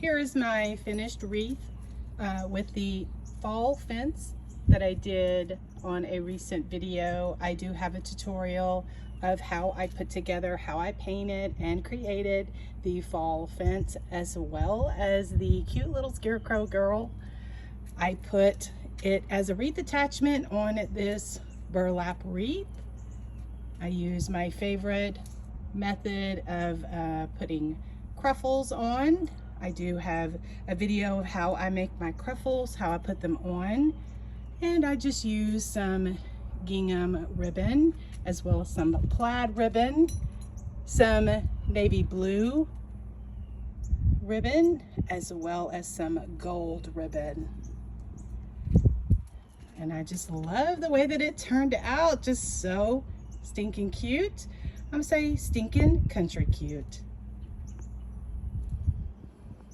here is my finished wreath with the fall fence that I did on a recent video. I do have a tutorial of how I put together, how I painted and created the fall fence, as well as the cute little scarecrow girl. I put it as a wreath attachment on this burlap wreath. I use my favorite method of putting cruffles on. I do have a video of how I make my cruffles, how I put them on, and I just use some gingham ribbon as well as some plaid ribbon, some navy blue ribbon, as well as some gold ribbon. And I just love the way that it turned out, just so stinking cute. I'm saying stinking country cute.